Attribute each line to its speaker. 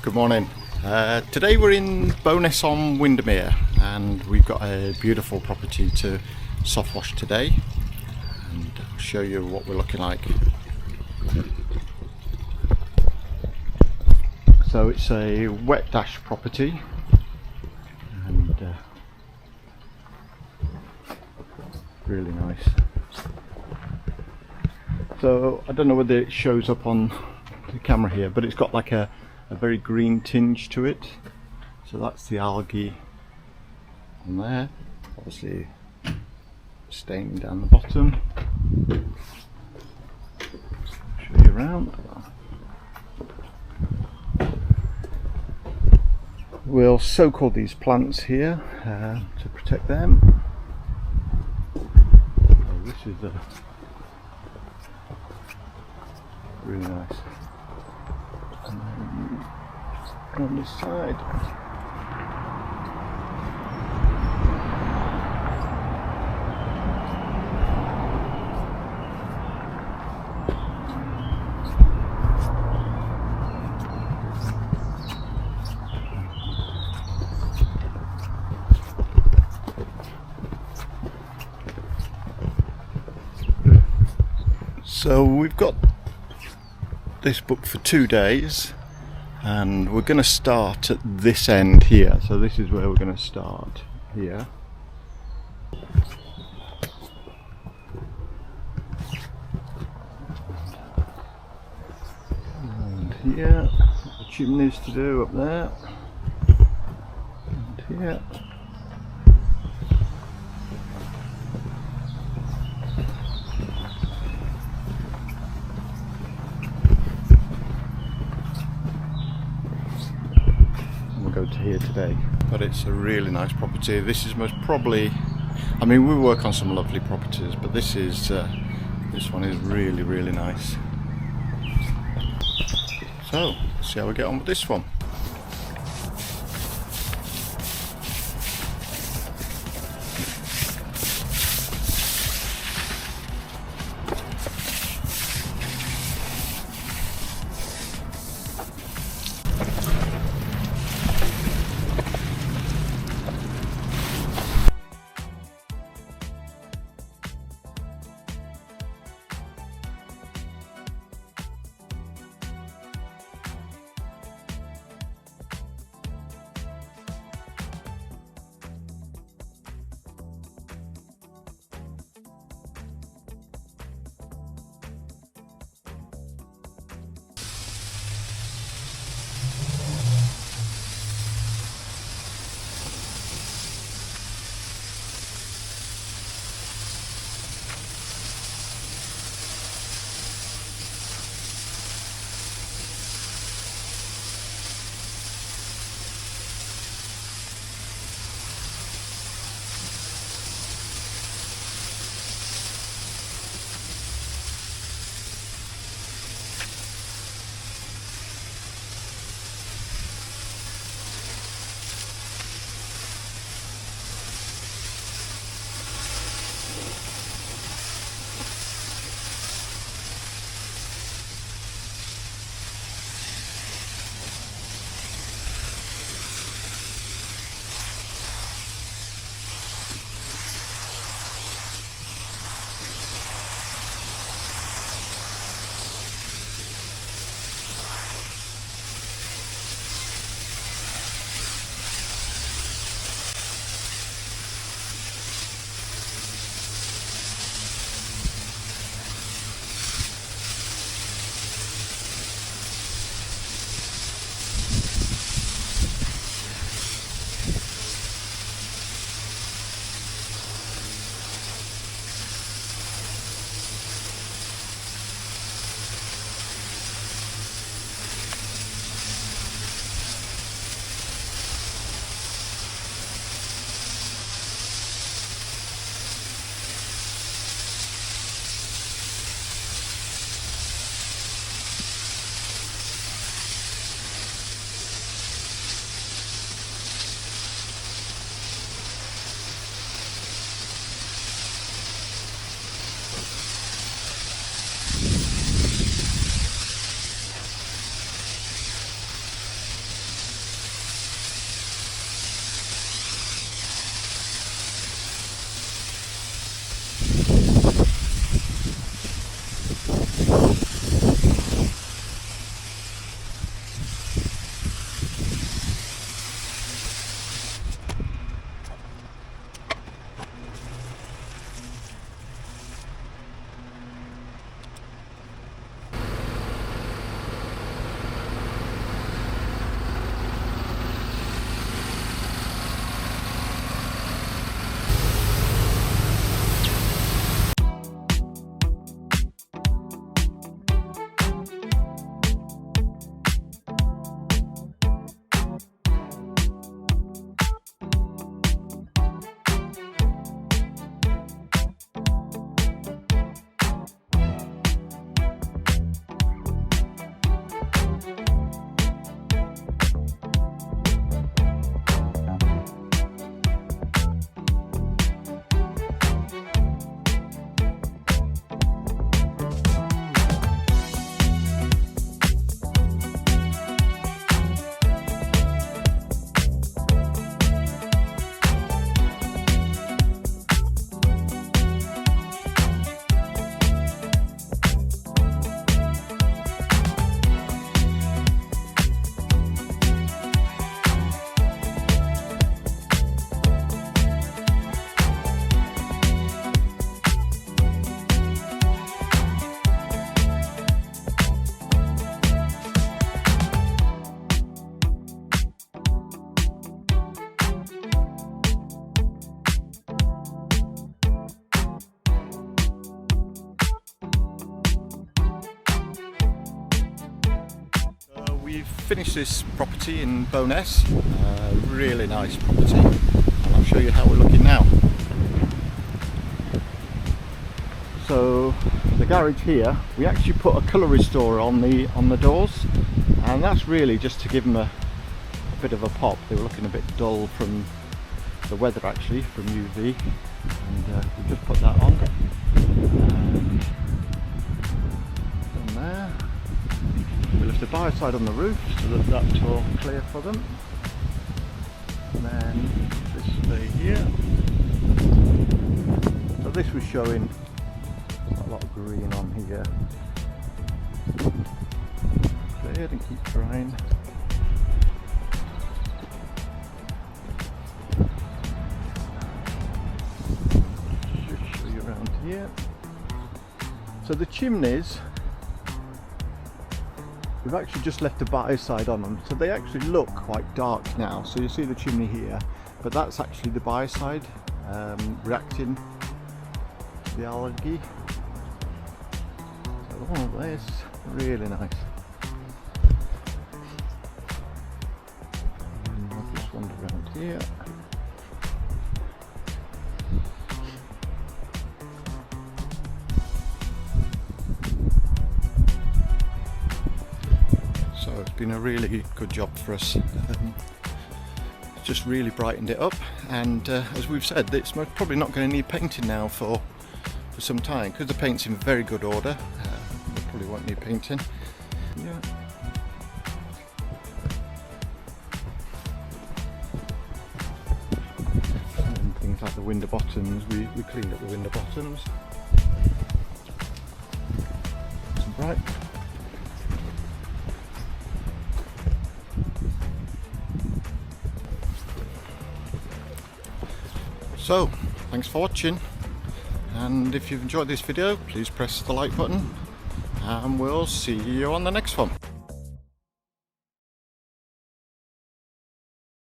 Speaker 1: Good morning. Today we're in Bowness on Windermere and we've got a beautiful property to soft wash today, and I'll show you what we're looking like. So it's a wet dash property and really nice. So I don't know whether it shows up on the camera here, but it's got like a very green tinge to it. So that's the algae on there, obviously staining down the bottom. Show you around. We'll soak all these plants here to protect them. Oh, this is really nice. And then on this side, so we've got this booked for 2 days and we're going to start at this end here. So this is where we're going to start here. And here, the chimneys to do up there. And here. Go to here today, but it's a really nice property. This is most probably, I mean, we work on some lovely properties, but this one is really nice. So let's see how we get on with this one. we've finished this property in Bowness, really nice property, and I'll show you how we're looking now. So the garage here, we actually put a colour restorer on the doors, and that's really just to give them a bit of a pop. They were looking a bit dull from the weather, actually, from UV, and we just put that on. And there. We left the biocide on the roof so that that's all clear for them. And then this way here. So this was showing a lot of green on here. Cleared and keep drying. Just show you around here. So the chimneys, we've actually just left the biocide on them, so they actually look quite dark now. So you see the chimney here, but that's actually the biocide reacting to the algae. So all of this, really nice. And I'll just wander around here. So it's been a really good job for us. Just really brightened it up, and as we've said, it's probably not going to need painting now for some time, because the paint's in very good order. We probably won't need painting. Yeah. And things like the window bottoms, we cleaned up the window bottoms. Some bright. So, thanks for watching, and if you've enjoyed this video, please press the like button, and we'll see you on the next one.